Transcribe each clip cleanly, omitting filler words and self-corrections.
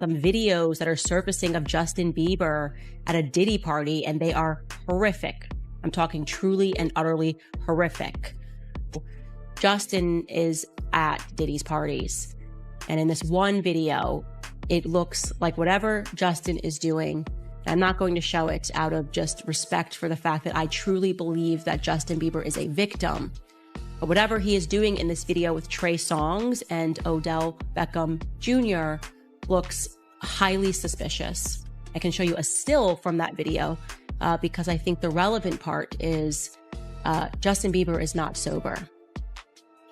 some videos that are surfacing of Justin Bieber at a Diddy party, and they are horrific. I'm talking truly and utterly horrific. Justin is at Diddy's parties, and in this one video, it looks like whatever Justin is doing, I'm not going to show it out of just respect for the fact that I truly believe that Justin Bieber is a victim. But whatever he is doing in this video with Trey Songz and Odell Beckham Jr. looks highly suspicious. I can show you a still from that video because I think the relevant part is Justin Bieber is not sober.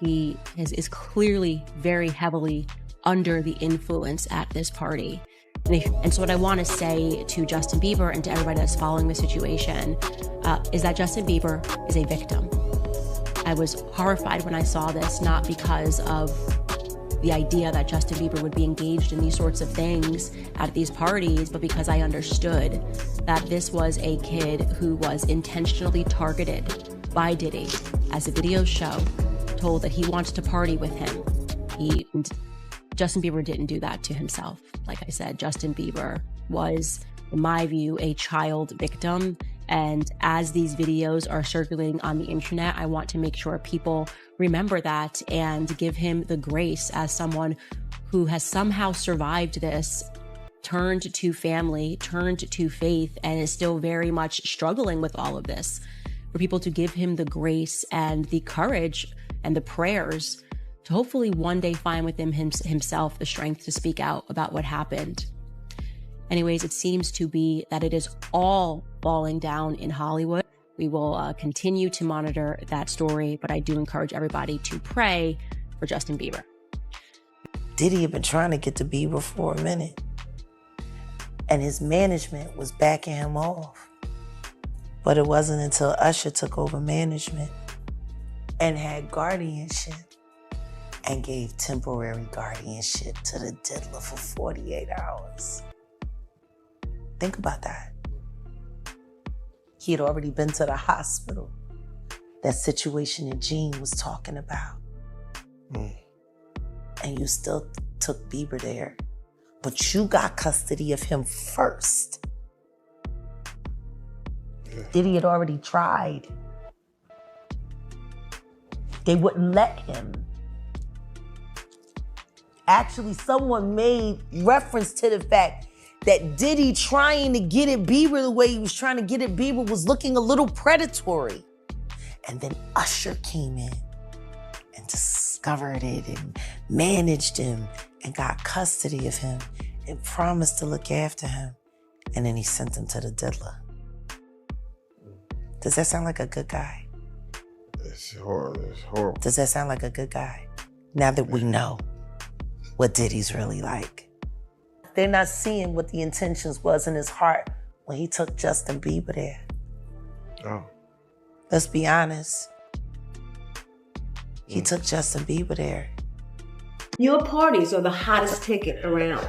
He is clearly very heavily under the influence at this party. And so what I want to say to Justin Bieber and to everybody that's following the situation is that Justin Bieber is a victim. I was horrified when I saw this, not because of the idea that Justin Bieber would be engaged in these sorts of things at these parties, but because I understood that this was a kid who was intentionally targeted by Diddy, as the videos show, told that he wanted to party with him. Justin Bieber didn't do that to himself. Like I said, Justin Bieber was, in my view, a child victim. And as these videos are circulating on the internet, I want to make sure people remember that and give him the grace as someone who has somehow survived this, turned to family, turned to faith, and is still very much struggling with all of this. For people to give him the grace and the courage and the prayers to hopefully one day find within himself the strength to speak out about what happened. Anyways, it seems to be that it is all falling down in Hollywood. We will continue to monitor that story, but I do encourage everybody to pray for Justin Bieber. Diddy had been trying to get to Bieber for a minute, and his management was backing him off. But it wasn't until Usher took over management and had guardianship and gave temporary guardianship to the diddler for 48 hours. Think about that. He had already been to the hospital. That situation that Gene was talking about. And you still took Bieber there. But you got custody of him first. Diddy had already tried. They wouldn't let him. Actually, someone made reference to the fact that Diddy trying to get at Bieber the way he was trying to get at Bieber was looking a little predatory. And then Usher came in and discovered it and managed him and got custody of him and promised to look after him. And then he sent him to the diddler. Does that sound like a good guy? It's horrible. Does that sound like a good guy? Now that we know what Diddy's really like. They're not seeing what the intentions was in his heart when he took Justin Bieber there. Oh. Let's be honest. He took Justin Bieber there. Your parties are the hottest ticket around.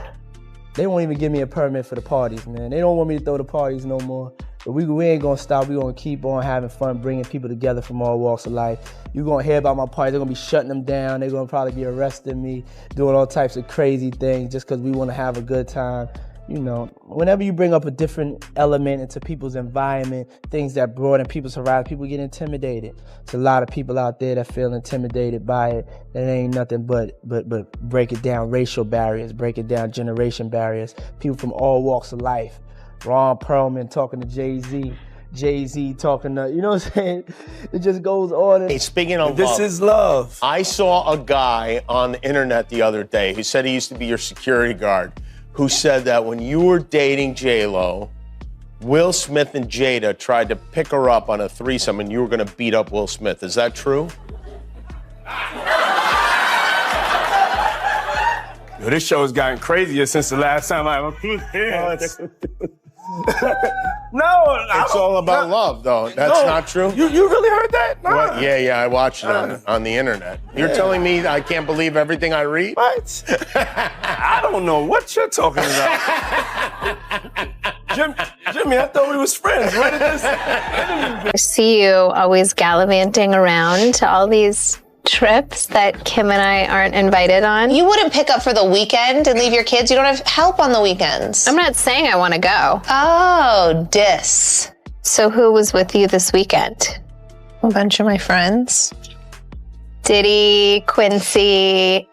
They won't even give me a permit for the parties, man. They don't want me to throw the parties no more. But we ain't gonna stop. We gonna keep on having fun, bringing people together from all walks of life. You're gonna hear about my parties. They're gonna be shutting them down. They're gonna probably be arresting me, doing all types of crazy things just because we wanna have a good time. You know, whenever you bring up a different element into people's environment, things that broaden people's horizon, people get intimidated. There's a lot of people out there that feel intimidated by it. That ain't nothing but break it down racial barriers, break it down generation barriers. People from all walks of life. Ron Perlman talking to Jay-Z. Jay-Z talking to, you know what I'm saying? It just goes on. Hey, speaking of this love, is love. I saw a guy on the internet the other day who said he used to be your security guard, who said that when you were dating J-Lo, Will Smith and Jada tried to pick her up on a threesome and you were gonna beat up Will Smith. Is that true? Yo, this show has gotten crazier since the last time I was here. No, It's all about love, though. That's not true? You really heard that? Nah. What? Yeah, I watched it on the internet. You're telling me I can't believe everything I read? What? I don't know what you're talking about. Jimmy, I thought we was friends. Where did this? I see you always gallivanting around to all these trips that Kim and I aren't invited on. You wouldn't pick up for the weekend and leave your kids? You don't have help on the weekends. I'm not saying I want to go. Oh, dis. So who was with you this weekend? A bunch of my friends. Diddy, Quincy,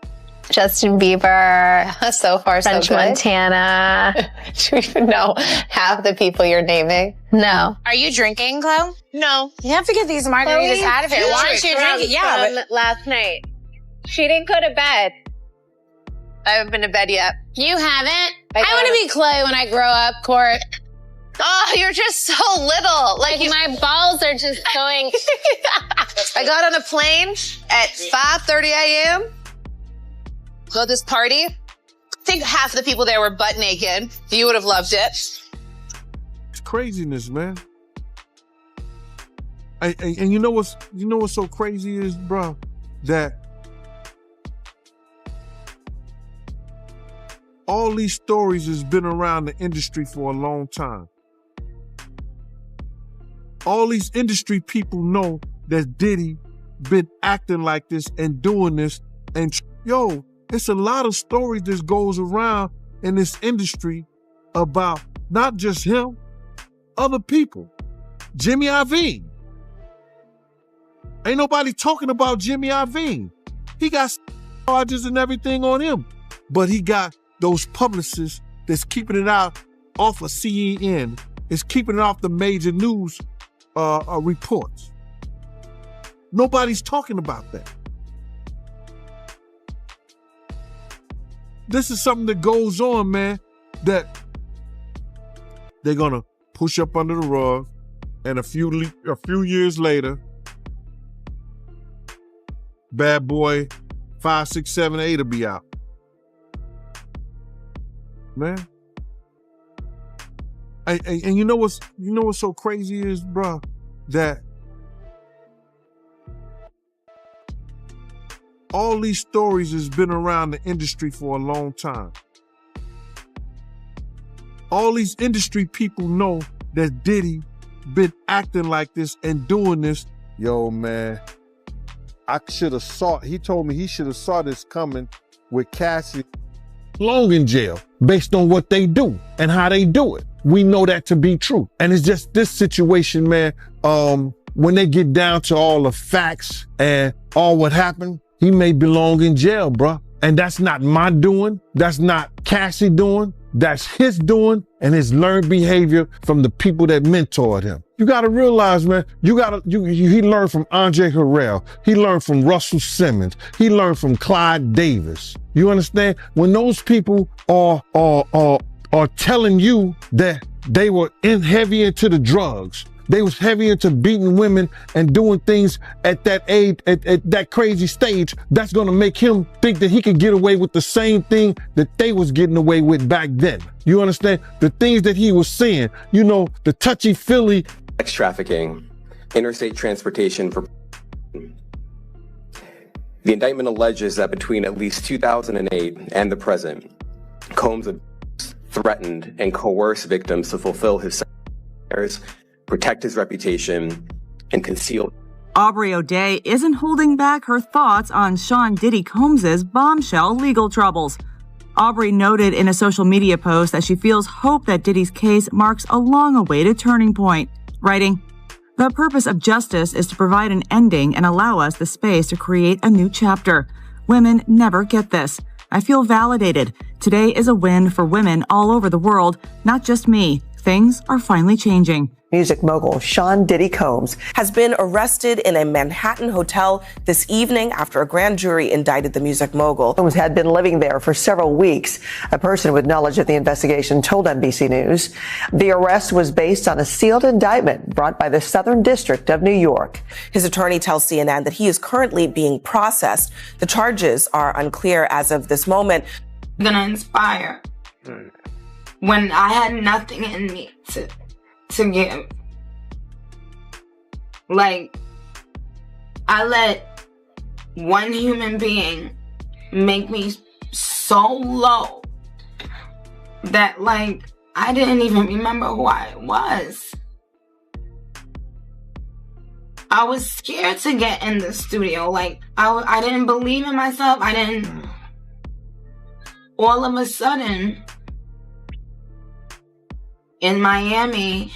Justin Bieber, So far, so French good. Montana. Do you even know half the people you're naming? No. Are you drinking, Chloe? No. You have to get these margaritas out of here. Why aren't you drinking? Yeah, but last night. She didn't go to bed. I haven't been to bed yet. you haven't. I want to be Chloe when I grow up, Court. Oh, you're just so little. Like my balls are just going. I got on a plane at 5:30 a.m. Go to this party. I think half the people there were butt naked. You would have loved it. It's craziness, man. And you know what's so crazy is, bro, that all these stories has been around the industry for a long time. All these industry people know that Diddy been acting like this and doing this. And yo, it's a lot of stories that goes around in this industry about not just him, other people. Jimmy Iovine. Ain't nobody talking about Jimmy Iovine. He got charges and everything on him. But he got those publicists that's keeping it out off of CNN. It's keeping it off the major news reports. Nobody's talking about that. This is something that goes on, man, that they're gonna push up under the rug, and a few years later, Bad Boy 5, 6, 7, 8 will be out. Man. And you know what's so crazy is, bro, that all these stories has been around the industry for a long time. All these industry people know that Diddy been acting like this and doing this. Yo, man, he told me he should have saw this coming with Cassie long in jail based on what they do and how they do it. We know that to be true. And it's just this situation, man, when they get down to all the facts and all what happened, he may belong in jail, bruh. And that's not my doing. That's not Cassie doing. That's his doing and his learned behavior from the people that mentored him. You gotta realize, man, he learned from Andre Harrell. He learned from Russell Simmons. He learned from Clyde Davis. You understand? When those people are telling you that they were heavy into the drugs, they was heavy into beating women and doing things at that age, at that crazy stage, that's gonna make him think that he could get away with the same thing that they was getting away with back then. You understand? The things that he was saying, you know, the touchy-feely. Sex trafficking, interstate transportation for. The indictment alleges that between at least 2008 and the present, Combs threatened and coerced victims to fulfill his desires, protect his reputation, and conceal. Aubrey O'Day isn't holding back her thoughts on Sean Diddy Combs' bombshell legal troubles. Aubrey noted in a social media post that she feels hope that Diddy's case marks a long-awaited turning point, writing, "The purpose of justice is to provide an ending and allow us the space to create a new chapter. Women never get this. I feel validated. Today is a win for women all over the world, not just me. Things are finally changing." Music mogul Sean Diddy Combs has been arrested in a Manhattan hotel this evening after a grand jury indicted the music mogul. Combs had been living there for several weeks. A person with knowledge of the investigation told NBC News the arrest was based on a sealed indictment brought by the Southern District of New York. His attorney tells CNN that he is currently being processed. The charges are unclear as of this moment. Gonna inspire when I had nothing in me to give. Like, I let one human being make me so low that, like, I didn't even remember who I was. I was scared to get in the studio. Like, I didn't believe in myself. All of a sudden, in Miami,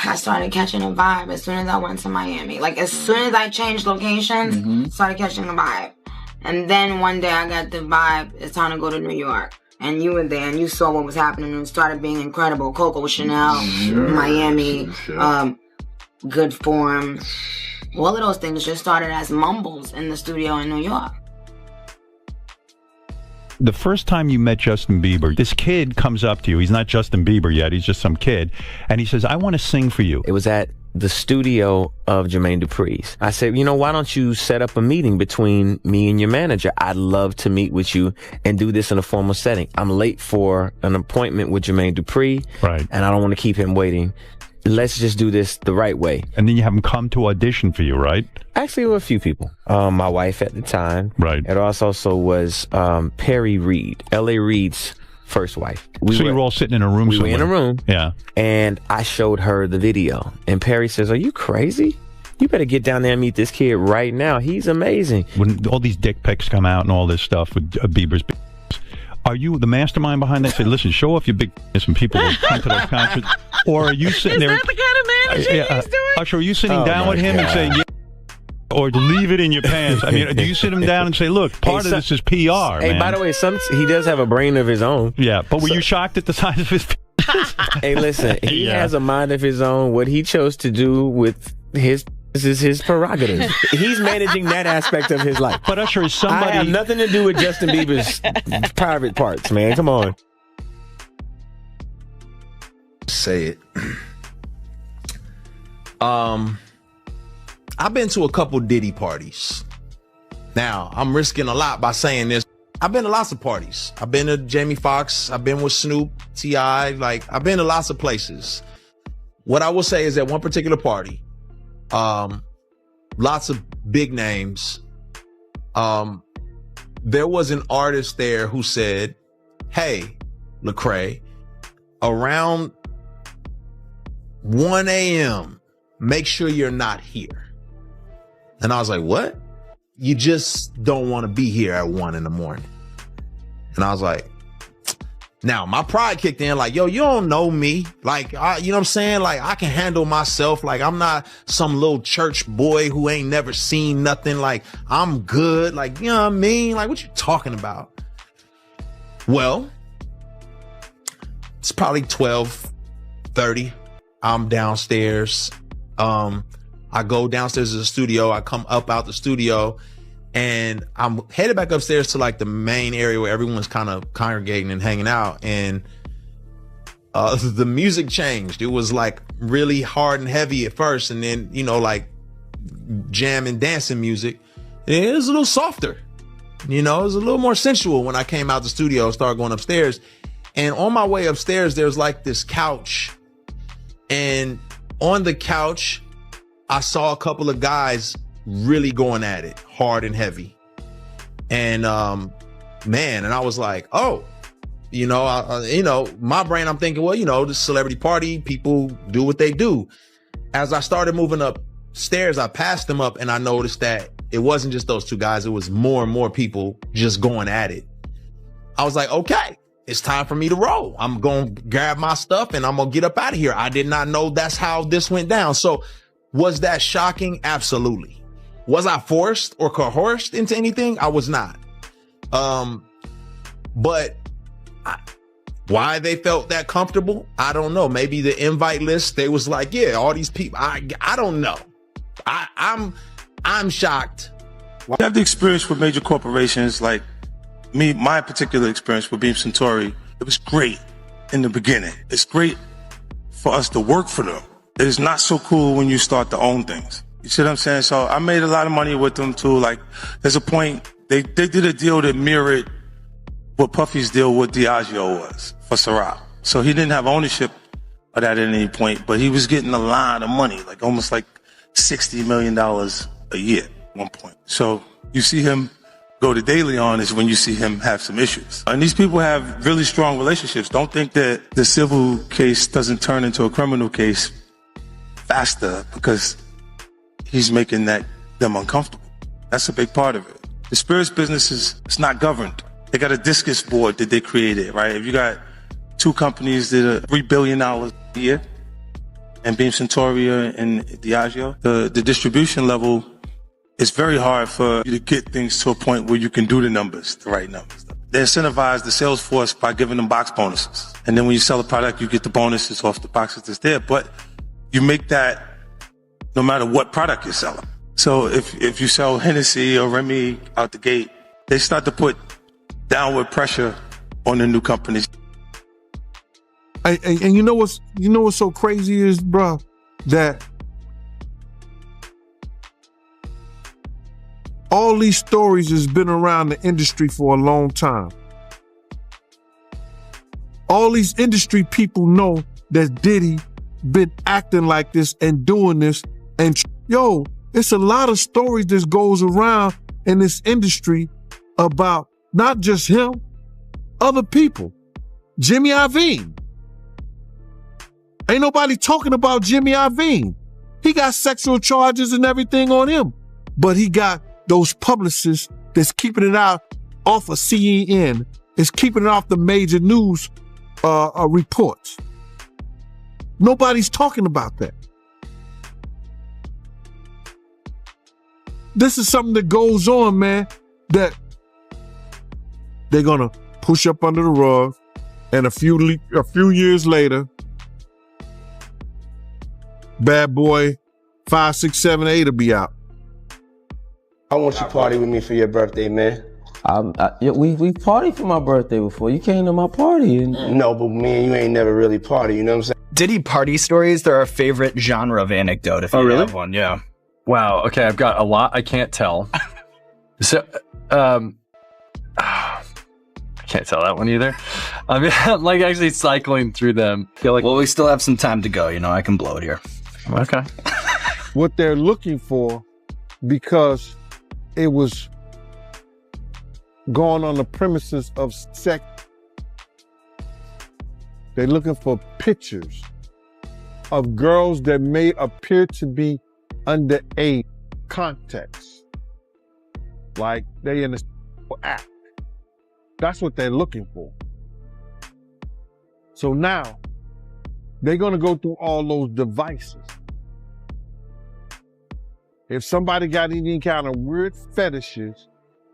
I started catching a vibe as soon as I went to Miami. Like, as soon as I changed locations, started catching a vibe. And then one day I got the vibe, it's time to go to New York. And you were there and you saw what was happening and it started being incredible. Coco Chanel, Miami, Good Form. All of those things just started as mumbles in the studio in New York. The first time you met Justin Bieber, this kid comes up to you. He's not Justin Bieber yet. He's just some kid. And he says, I want to sing for you. It was at the studio of Jermaine Dupri's. I said, why don't you set up a meeting between me and your manager? I'd love to meet with you and do this in a formal setting. I'm late for an appointment with Jermaine Dupri. Right. And I don't want to keep him waiting. Let's just do this the right way. And then you have him come to audition for you, right? Actually, there were a few people. My wife at the time. Right. It also was Perry Reed, L.A. Reid's first wife. You were all sitting in a room somewhere. We were in a room. Yeah. And I showed her the video. And Perry says, are you crazy? You better get down there and meet this kid right now. He's amazing. When all these dick pics come out and all this stuff with Bieber's, are you the mastermind behind that? Say, listen, show off your big penis and people will come to those concerts. Or are you sitting there? Is that the kind of manager he's doing? Usher, are you sitting down with him and saying, yeah, or leave it in your pants? I mean, do you sit him down and say, look, part of this is PR, man? By the way, he does have a brain of his own. Yeah, but were you shocked at the size of his penis? Hey, listen, he has a mind of his own. What he chose to do with his... This is his prerogative. He's managing that aspect of his life. But Usher, is somebody... I have nothing to do with Justin Bieber's private parts, man. Come on. Say it. I've been to a couple Diddy parties. Now, I'm risking a lot by saying this. I've been to lots of parties. I've been to Jamie Foxx. I've been with Snoop, T.I. I've been to lots of places. What I will say is that one particular party, lots of big names. There was an artist there who said, hey, Lecrae, around 1 a.m., make sure you're not here. And I was like, what? You just don't want to be here at 1 in the morning. And I was like, now my pride kicked in, like, yo, you don't know me. You know what I'm saying? I can handle myself. I'm not some little church boy who ain't never seen nothing. I'm good. You know what I mean? What you talking about? Well, it's probably 12:30. I'm downstairs. I go downstairs to the studio. I come up out the studio. And I'm headed back upstairs to the main area where everyone's kind of congregating and hanging out. And the music changed. It was really hard and heavy at first. And then, jam and dancing music. And it was a little softer. It was a little more sensual when I came out the studio and started going upstairs. And on my way upstairs, there's this couch. And on the couch, I saw a couple of guys really going at it hard and heavy. And and I was like, oh, my brain, I'm thinking, well, this celebrity party, people do what they do. As I started moving upstairs, I passed them up and I noticed that it wasn't just those two guys. It was more and more people just going at it. I was like, okay, it's time for me to roll. I'm going to grab my stuff and I'm going to get up out of here. I did not know that's how this went down. So was that shocking? Absolutely. Was I forced or coerced into anything? I was not. But why they felt that comfortable, I don't know. Maybe the invite list, they was like, yeah, all these people. I don't know. I'm shocked. I have the experience with major corporations, like my particular experience with Beam Suntory. It was great in the beginning. It's great for us to work for them. It is not so cool when you start to own things. You see what I'm saying? So I made a lot of money with them too. There's a point, they did a deal that mirrored what Puffy's deal with Diageo was for Ciroc. So he didn't have ownership of that at any point, but he was getting a lot of money, almost $60 million a year at one point. So you see him go to De Leon is when you see him have some issues. And these people have really strong relationships. Don't think that the civil case doesn't turn into a criminal case faster because he's making them uncomfortable. That's a big part of it. The spirits business it's not governed. They got a discus board that they created, right? If you got two companies that are $3 billion a year, and Beam Centauria and Diageo, the distribution level, it's very hard for you to get things to a point where you can do the right numbers. They incentivize the sales force by giving them box bonuses. And then when you sell a product, you get the bonuses off the boxes that's there. But you make that no matter what product you're selling. So if you sell Hennessy or Remy out the gate, they start to put downward pressure on the new companies. And you know what's so crazy is, bro, that all these stories has been around the industry for a long time. All these industry people know that Diddy been acting like this and doing this. And yo, it's a lot of stories that goes around in this industry about not just him, other people. Jimmy Iovine. Ain't nobody talking about Jimmy Iovine. He got sexual charges and everything on him. But he got those publicists that's keeping it out off of CNN, is keeping it off the major news reports. Nobody's talking about that. This is something that goes on, man, that they're gonna push up under the rug, and a few years later, Bad Boy 5, 6, 7, 8 will be out. I want you to party with me for your birthday, man. We partied for my birthday before. You came to my party. No, but me and you ain't never really party, you know what I'm saying? Diddy party stories, they're our favorite genre of anecdote, if you have one, yeah. Wow, okay, I've got a lot I can't tell. So, I can't tell that one either. I mean, I'm like actually cycling through them. Well, we still have some time to go, I can blow it here. Okay. What they're looking for, because it was going on the premises of sex, they're looking for pictures of girls that may appear to be underage context. Like they in a act. That's what they're looking for. So now, they're gonna go through all those devices. If somebody got any kind of weird fetishes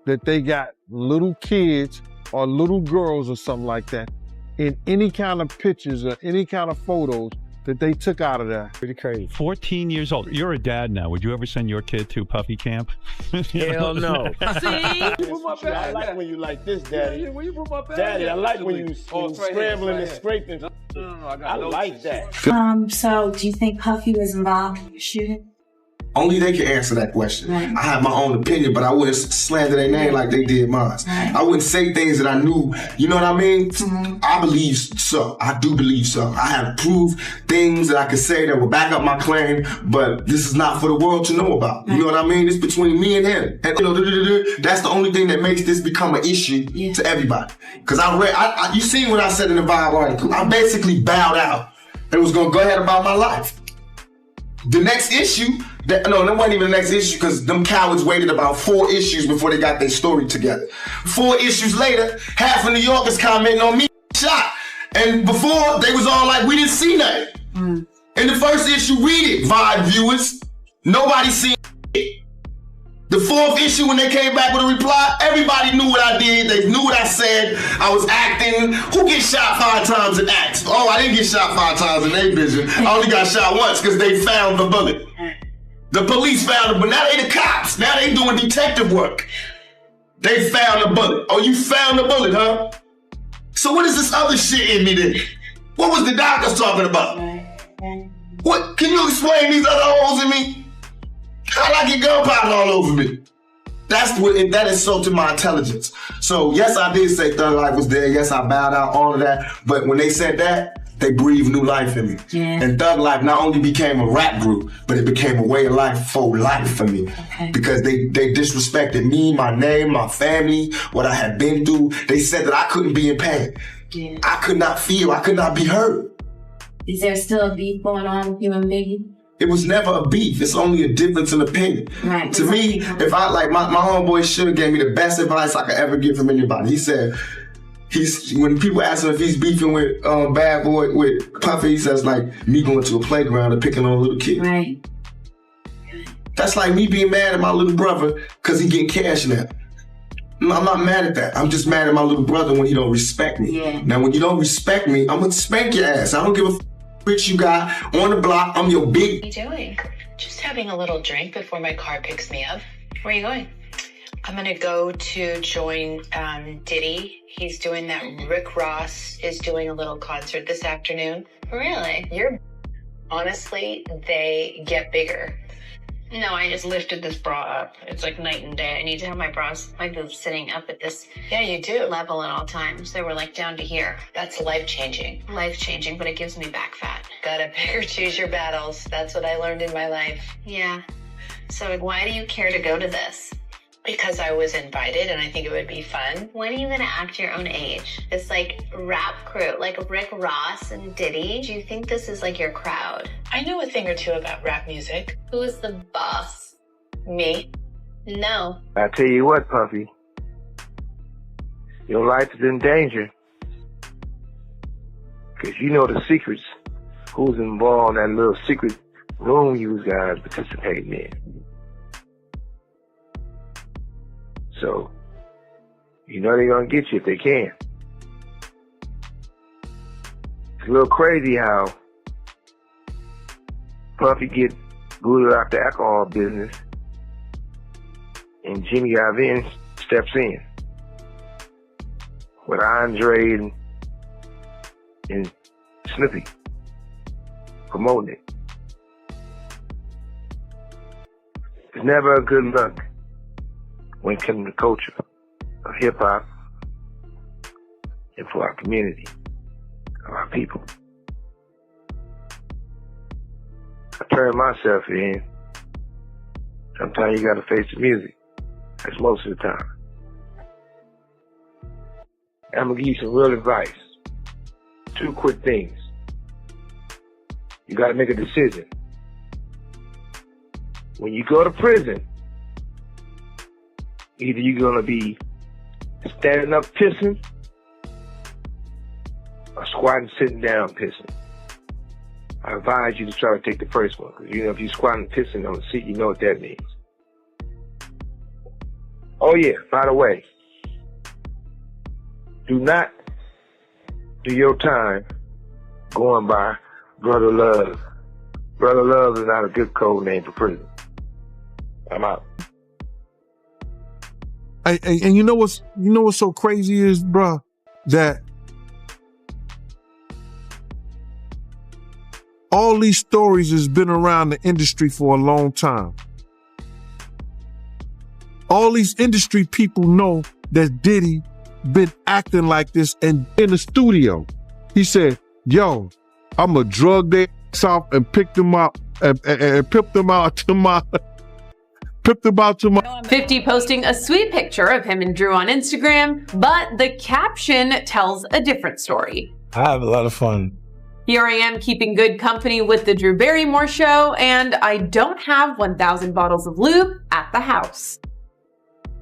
that they got little kids or little girls or something like that in any kind of pictures or any kind of photos that they took out of that. Pretty crazy. 14 years old. You're a dad now. Would you ever send your kid to puffy camp? Hell no. I like when you like this, Daddy. Yeah, when you put my bag Daddy, I like when you right scrambling here, and scraping. No, I like that. So do you think Puffy was involved in your shooting? Only they can answer that question. Right. I have my own opinion, but I wouldn't slander their name like they did mine. Right. I wouldn't say things that I knew, you know what I mean? Mm-hmm. I believe so. I do believe so. I have proved things that I could say that will back up my claim, but this is not for the world to know about. Right. You know what I mean? It's between me and him. And that's the only thing that makes this become an issue to everybody. Because you seen what I said in the Vibe article. I basically bowed out and was going to go ahead about my life. The next issue, that wasn't even the next issue because them cowards waited about 4 issues before they got their story together. 4 issues later, half of New York is commenting on me shot. And before, they was all like, we didn't see nothing. Mm. In the first issue, read it, Vibe viewers. Nobody seen it. The 4th issue, when they came back with a reply, everybody knew what I did. They knew what I said. I was acting. Who gets shot 5 times and acts? Oh, I didn't get shot 5 times in their vision. I only got shot once because they found the bullet. The police found it, but now they the cops. Now they doing detective work. They found the bullet. Oh, you found the bullet, huh? So what is this other shit in me then? What was the doctors talking about? What? Can you explain these other holes in me? How'd I get gunpowder all over me? That insulted my intelligence. So yes, I did say Thug Life was there. Yes, I bowed out, all of that. But when they said that, they breathed new life in me. Yeah. And Thug Life not only became a rap group, but it became a way of life for life for me. Okay. Because they disrespected me, my name, my family, what I had been through. They said that I couldn't be in pain. I could not feel, I could not be heard. Is there still a beef going on with you and Biggie? It was never a beef. It's only a difference in opinion. Right. To me, if I like my homeboy Sugar gave me the best advice I could ever get from anybody. He said, when people ask him if he's beefing with Bad Boy, with Puffy, he says like me going to a playground and picking on a little kid. Right. That's like me being mad at my little brother because he getting cash now. No, I'm not mad at that. I'm just mad at my little brother when he don't respect me. Yeah. Now, when you don't respect me, I'm gonna spank your ass. I don't give a bitch you got on the block. I'm your big. What are you doing? Just having a little drink before my car picks me up. Where are you going? I'm gonna go to join Diddy. He's doing that. Rick Ross is doing a little concert this afternoon. Really? Honestly, they get bigger. No, I just lifted this bra up. It's like night and day. I need to have my bras like sitting up at this level at all times. They were like down to here. That's life-changing. Life-changing, but it gives me back fat. Gotta pick or choose your battles. That's what I learned in my life. Yeah. So why do you care to go to this? Because I was invited and I think it would be fun. When are you gonna act your own age? It's like rap crew, like Rick Ross and Diddy. Do you think this is like your crowd? I know a thing or two about rap music. Who is the boss? Me? No. I tell you what, Puffy. Your life is in danger. Because you know the secrets. Who's involved in that little secret room you guys participating in. So, you know they're going to get you if they can. It's a little crazy how Puffy get booted out the alcohol business and Jimmy Iovine steps in with Andre and Snoopy promoting it. It's never a good look when it comes to culture of hip-hop and for our community, of our people. I turn myself in. Sometimes you gotta face the music. That's most of the time. I'm gonna give you some real advice. 2 quick things. You gotta make a decision. When you go to prison, either you're gonna be standing up pissing or squatting sitting down pissing. I advise you to try to take the first one, because you know if you're squatting pissing on the seat, you know what that means. Oh yeah, by the way, do not do your time going by Brother Love. Brother Love is not a good code name for prison. I'm out. And you know what's so crazy is, bruh, that all these stories has been around the industry for a long time. All these industry people know that Diddy been acting like this, and in the studio, he said, yo, I'm gonna drug their ass off and pick them up and pip them out to my 50 posting a sweet picture of him and Drew on Instagram, but the caption tells a different story. I have a lot of fun. Here I am keeping good company with the Drew Barrymore show, and I don't have 1,000 bottles of lube at the house.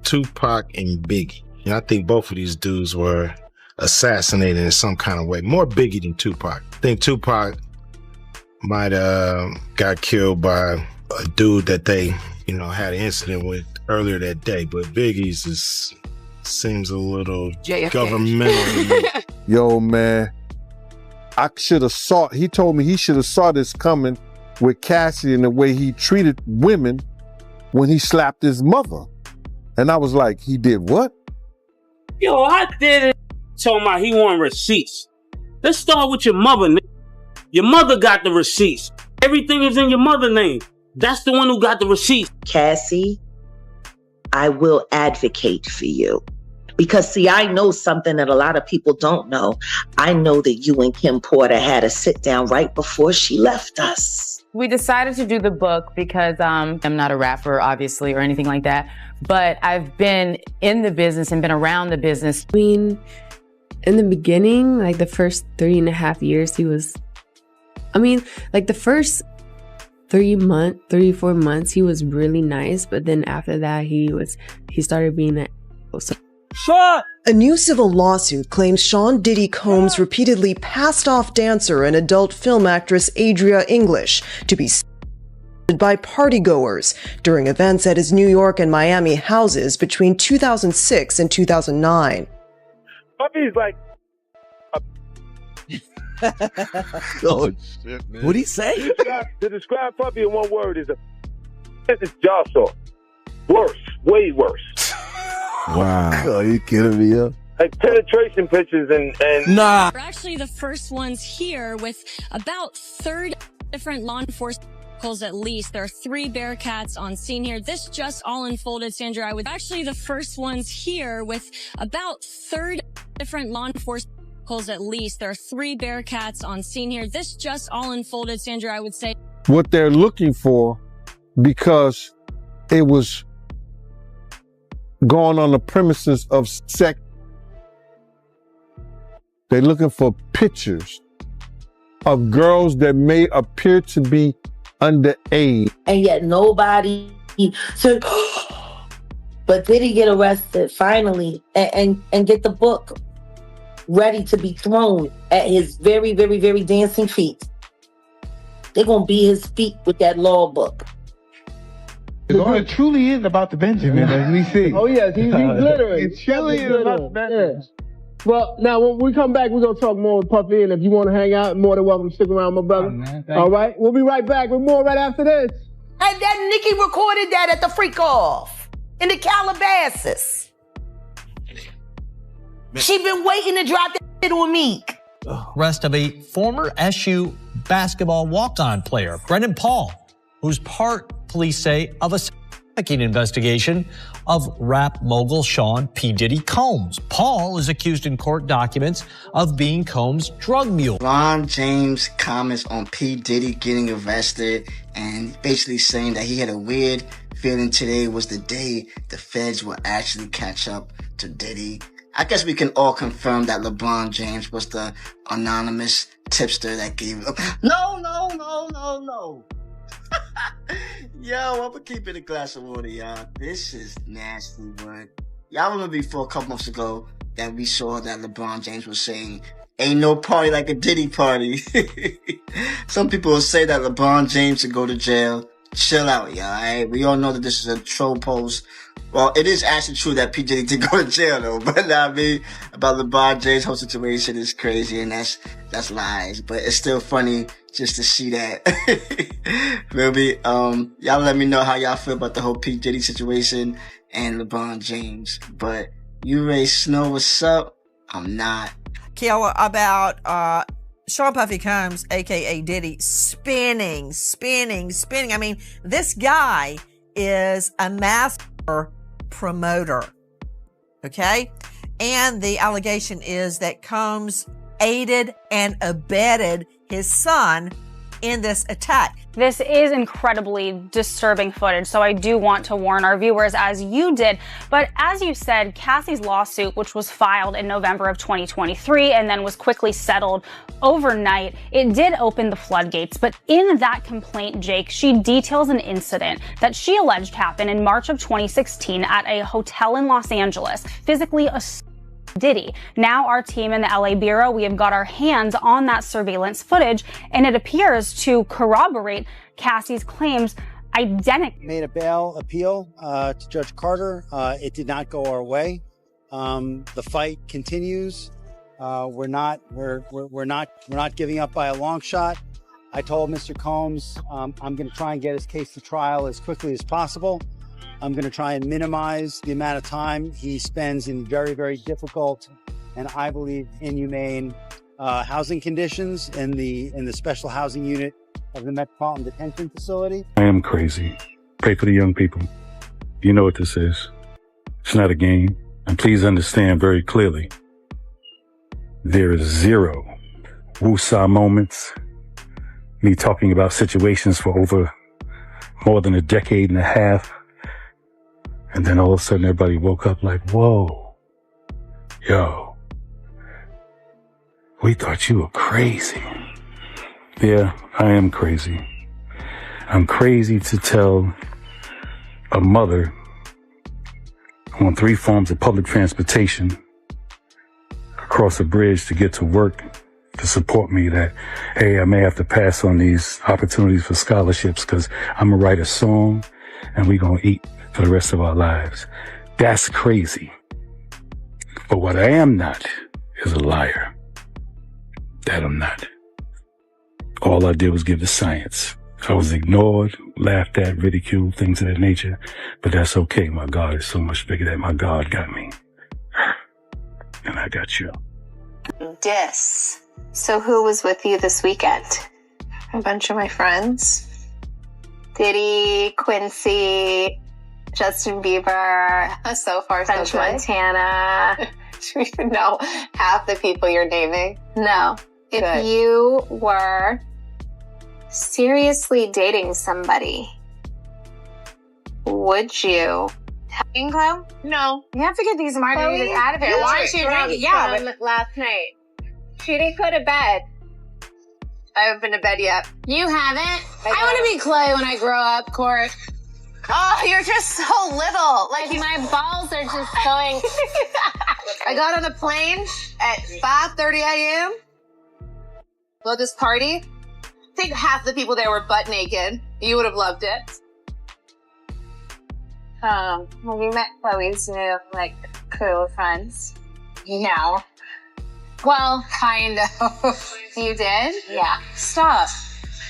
Tupac and Biggie. I think both of these dudes were assassinated in some kind of way. More Biggie than Tupac. I think Tupac might got killed by a dude that they, had an incident with earlier that day. But Biggie's seems a little JFK. Governmental. Yo, man, he told me he should have saw this coming with Cassie and the way he treated women when he slapped his mother. And I was like, he did what? Yo, I did it. Told my he want receipts. Let's start with your mother, nigga. Your mother got the receipts. Everything is in your mother's name. That's the one who got the receipts. Cassie, I will advocate for you. Because, see, I know something that a lot of people don't know. I know that you and Kim Porter had a sit down right before she left us. We decided to do the book because I'm not a rapper, obviously, or anything like that. But I've been in the business and been around the business. I mean, in the beginning, like the first 3.5 years, he was, the first 3 4 months, he was really nice. But then after that, he started being an asshole. A new civil lawsuit claims Sean Diddy Combs repeatedly passed off dancer and adult film actress Adria English to be by partygoers during events at his New York and Miami houses between 2006 and 2009. Puppy's like Oh shit, man. What'd he say? To describe puppy in one word is it's jaw saw. Worse, way worse. Wow. Oh, you kidding me, yo? Like penetration pictures and Nah. We're actually the first ones here with about 30 different law enforcement vehicles at least. There are 3 Bearcats on scene here. This just all unfolded, Sandra. I was actually the first ones here with about 30 different law enforcement vehicles at least. There are 3 Bearcats on scene here. This just all unfolded, Sandra, I would say. What they're looking for, because it was going on the premises of sex. They're looking for pictures of girls that may appear to be underage. And yet nobody said, but did he get arrested finally and get the book ready to be thrown at his very, very, very dancing feet? They're going to be his feet with that law book. It truly is about the Benjamin, as we see. Oh, yes, he's literally. It truly is about the Benjamin. Well, now, when we come back, we're going to talk more with Puffy, and if you want to hang out, more than welcome to stick around, my brother. All right? We'll be right back with more right after this. And that Nikki recorded that at the freak off in the Calabasas. She been waiting to drop that shit on Meek. Rest of a former SU basketball walk-on player, Brendan Paul, who's part, police say, of a trafficking investigation of rap mogul Sean P. Diddy Combs. Paul is accused in court documents of being Combs' drug mule. LeBron James comments on P. Diddy getting arrested and basically saying that he had a weird feeling today was the day the feds will actually catch up to Diddy. I guess we can all confirm that LeBron James was the anonymous tipster that gave him. No. Yo, I'm gonna keep it a glass of water, y'all. This is nasty, but y'all remember before a couple months ago that we saw that LeBron James was saying, ain't no party like a Diddy party. Some people will say that LeBron James should go to jail. Chill out, y'all, alright? We all know that this is a troll post. Well, it is actually true that P. Diddy did go to jail, though. But I mean, about LeBron James' whole situation is crazy, and that's lies. But it's still funny just to see that. Really, y'all let me know how y'all feel about the whole P. Diddy situation and LeBron James. But you Ray Snow, what's up? I'm not. Kiala, about Sean Puffy Combs, aka Diddy, spinning. I mean, this guy is a master promoter. Okay? And the allegation is that Combs aided and abetted his son in this attack. This is incredibly disturbing footage, so I do want to warn our viewers, as you did. But as you said, Cassie's lawsuit, which was filed in November of 2023 and then was quickly settled overnight, it did open the floodgates. But in that complaint, Jake, she details an incident that she alleged happened in March of 2016 at a hotel in Los Angeles, physically assaulting Diddy. Now our team in the LA Bureau, we have got our hands on that surveillance footage, and it appears to corroborate Cassie's claims identically. Made a bail appeal to Judge Carter. It did not go our way. The fight continues. We're not giving up by a long shot. I told Mr. Combs I'm going to try and get his case to trial as quickly as possible. I'm going to try and minimize the amount of time he spends in very, very difficult and I believe inhumane housing conditions in the special housing unit of the Metropolitan Detention Facility. I am crazy. Pray for the young people. You know what this is. It's not a game. And please understand very clearly, there is zero woosah moments, me talking about situations for over more than a decade and a half. And then all of a sudden everybody woke up like, whoa, yo, we thought you were crazy. Yeah, I am crazy. I'm crazy to tell a mother on 3 forms of public transportation across a bridge to get to work to support me that, hey, I may have to pass on these opportunities for scholarships because I'm going to write a song and we're going to eat for the rest of our lives. That's crazy. But what I am not is a liar. That I'm not. All I did was give the science. I was ignored, laughed at, ridiculed, things of that nature. But that's okay. My God is so much bigger than my God got me. And I got you. Dis. So who was with you this weekend? A bunch of my friends. Diddy, Quincy, Justin Bieber, So far, French so good. Montana. Do we even know half the people you're naming? No. If Good. you were seriously dating somebody, would you? Drinking club? No. You have to get these margaritas out of here. Why aren't you drinking? Yeah, but last night. She didn't go to bed. I haven't been to bed yet. You haven't. I want to be Clay when I grow up, Court. Oh, you're just so little. Like my balls are just going. I got on a plane at 5:30 a.m. Well, this party. I think half the people there were butt naked. You would have loved it. Have you met Chloe's new, crew of friends? No. Well, kind of. You did? Yeah. Stop.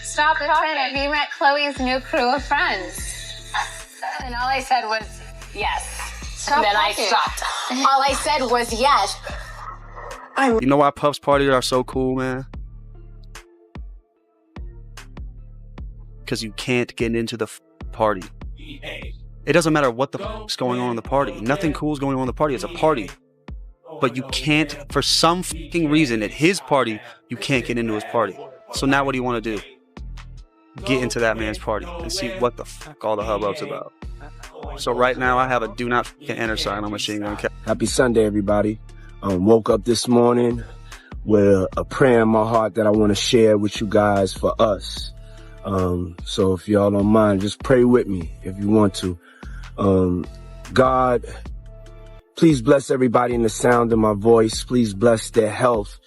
Stop it. Have you met Chloe's new crew of friends? And all I said was yes. Stop and then talking. I stopped. All I said was yes. You know why Puff's parties are so cool, man? Because you can't get into the party. It doesn't matter what the is going on in the party. Nothing cool is going on in the party. It's a party. But you can't, for some fucking reason, at his party, you can't get into his party. So now what do you want to do? Get into that man's party and see what the fuck all the hubbub's about. So right now, I have a do not fucking enter sign on Machine Gun Kelly. Happy Sunday, everybody. Woke up this morning with a prayer in my heart that I want to share with you guys for us. So if y'all don't mind, just pray with me if you want to. God, please bless everybody in the sound of my voice. Please bless their health.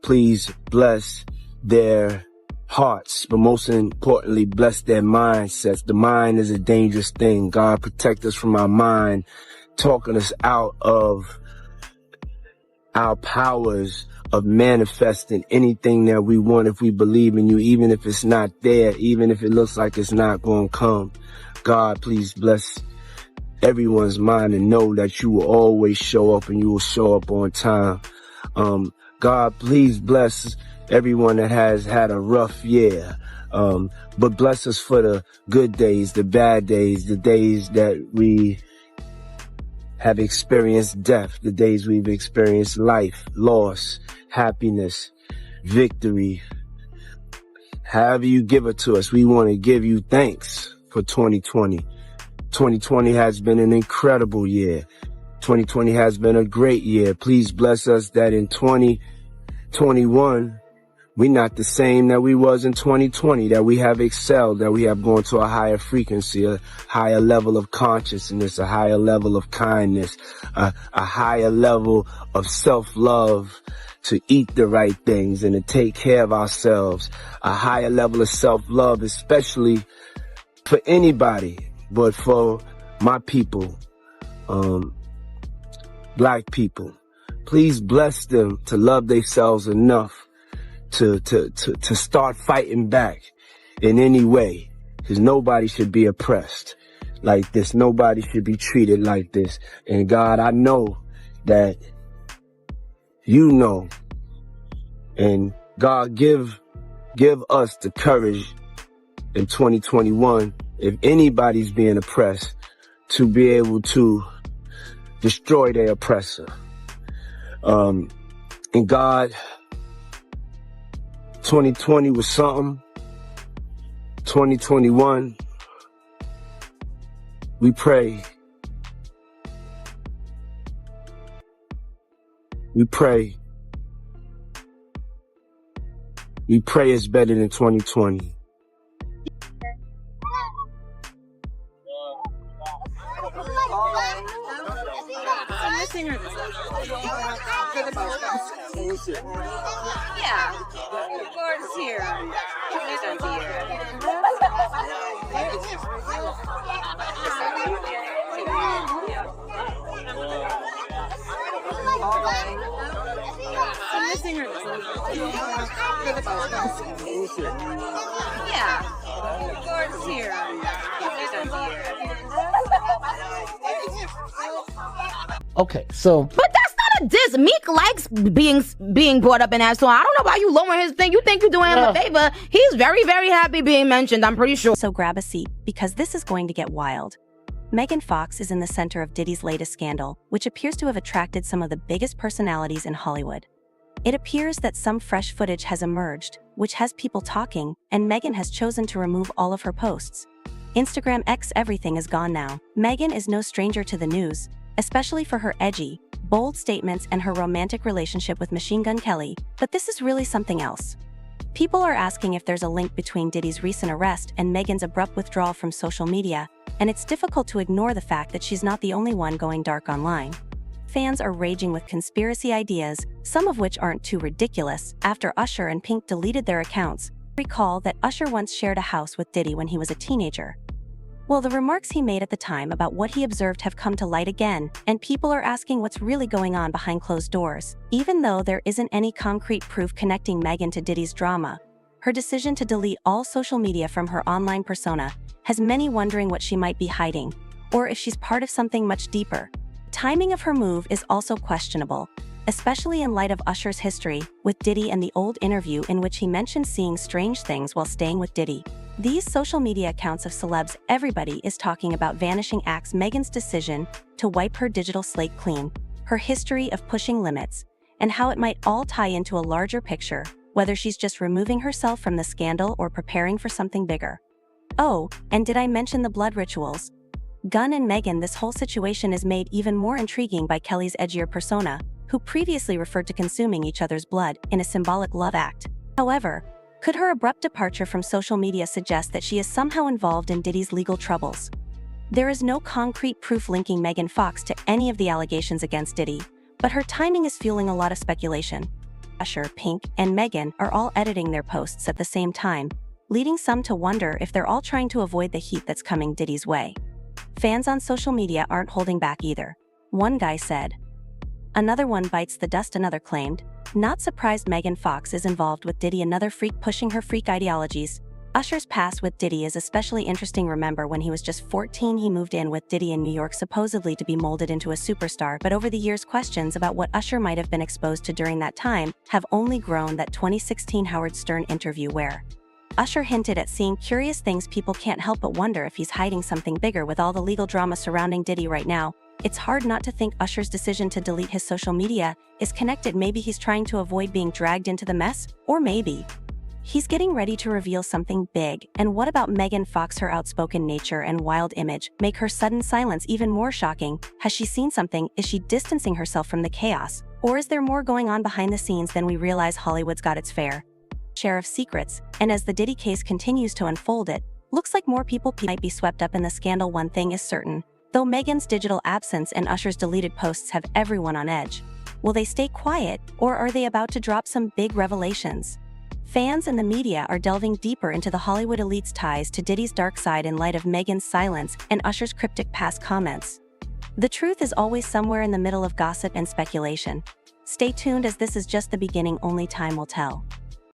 Please bless their hearts, but most importantly, bless their mindsets. The mind is a dangerous thing. God, protect us from our mind, talking us out of our powers of manifesting anything that we want if we believe in you, even if it's not there, even if it looks like it's not going to come. God, please bless everyone's mind and know that you will always show up and you will show up on time. God, please bless everyone that has had a rough year. But bless us for the good days, the bad days, the days that we have experienced death, the days we've experienced life, loss, happiness, victory. However you give it to us, we want to give you thanks for 2020. 2020 has been an incredible year. 2020 has been a great year. Please bless us that in 2021, we're not the same that we was in 2020, that we have excelled, that we have gone to a higher frequency, a higher level of consciousness, a higher level of kindness, a higher level of self-love, to eat the right things and to take care of ourselves, a higher level of self-love, especially for anybody, but for my people, Black people. Please bless them to love themselves enough to start fighting back in any way, because nobody should be oppressed like this. Nobody should be treated like this. And God, I know that you know, and God, give us the courage in 2021, if anybody's being oppressed, to be able to destroy their oppressor. And God, 2020 was something. 2021, we pray. We pray. We pray it's better than 2020. Yeah, Gordon's here. Nathan's I'm missing her. Yeah, Gordon's here. Nathan's Okay, so But that's not a diss. Meek likes being brought up in that song. I don't know why you lowering his thing. You think you're doing him a favor. He's very, very happy being mentioned, I'm pretty sure. So grab a seat, because this is going to get wild. Megan Fox is in the center of Diddy's latest scandal, which appears to have attracted some of the biggest personalities in Hollywood. It appears that some fresh footage has emerged, which has people talking, and Megan has chosen to remove all of her posts. Instagram X everything is gone now. Megan is no stranger to the news, especially for her edgy, bold statements and her romantic relationship with Machine Gun Kelly, but this is really something else. People are asking if there's a link between Diddy's recent arrest and Megan's abrupt withdrawal from social media, and it's difficult to ignore the fact that she's not the only one going dark online. Fans are raging with conspiracy ideas, some of which aren't too ridiculous, after Usher and Pink deleted their accounts. Recall that Usher once shared a house with Diddy when he was a teenager. Well, the remarks he made at the time about what he observed have come to light again, and people are asking what's really going on behind closed doors. Even though there isn't any concrete proof connecting Megan to Diddy's drama, her decision to delete all social media from her online persona has many wondering what she might be hiding, or if she's part of something much deeper. Timing of her move is also questionable, especially in light of Usher's history with Diddy and the old interview in which he mentioned seeing strange things while staying with Diddy. These social media accounts of celebs everybody is talking about vanishing acts Megan's decision to wipe her digital slate clean, her history of pushing limits, and how it might all tie into a larger picture, whether she's just removing herself from the scandal or preparing for something bigger. Oh, and did I mention the blood rituals? Gunn and Megan, this whole situation is made even more intriguing by Kelly's edgier persona, who previously referred to consuming each other's blood in a symbolic love act. However, could her abrupt departure from social media suggest that she is somehow involved in Diddy's legal troubles? There is no concrete proof linking Megan Fox to any of the allegations against Diddy, but her timing is fueling a lot of speculation. Usher, Pink, and Megan are all editing their posts at the same time, leading some to wonder if they're all trying to avoid the heat that's coming Diddy's way. Fans on social media aren't holding back either. One guy said, "Another one bites the dust," another claimed, "Not surprised Megan Fox is involved with Diddy, another freak pushing her freak ideologies." Usher's past with Diddy is especially interesting. Remember, when he was just 14, he moved in with Diddy in New York supposedly to be molded into a superstar, but over the years questions about what Usher might have been exposed to during that time have only grown. That 2016 Howard Stern interview where Usher hinted at seeing curious things, people can't help but wonder if he's hiding something bigger. With all the legal drama surrounding Diddy right now, it's hard not to think Usher's decision to delete his social media is connected. Maybe he's trying to avoid being dragged into the mess, or maybe he's getting ready to reveal something big. And what about Megan Fox? Her outspoken nature and wild image make her sudden silence even more shocking. Has she seen something? Is she distancing herself from the chaos? Or is there more going on behind the scenes than we realize? Hollywood's got its fair share of secrets, and as the Diddy case continues to unfold, it looks like more people might be swept up in the scandal. One thing is certain, though Megan's digital absence and Usher's deleted posts have everyone on edge. Will they stay quiet, or are they about to drop some big revelations? Fans and the media are delving deeper into the Hollywood elite's ties to Diddy's dark side in light of Megan's silence and Usher's cryptic past comments. The truth is always somewhere in the middle of gossip and speculation. Stay tuned, as this is just the beginning. Only time will tell.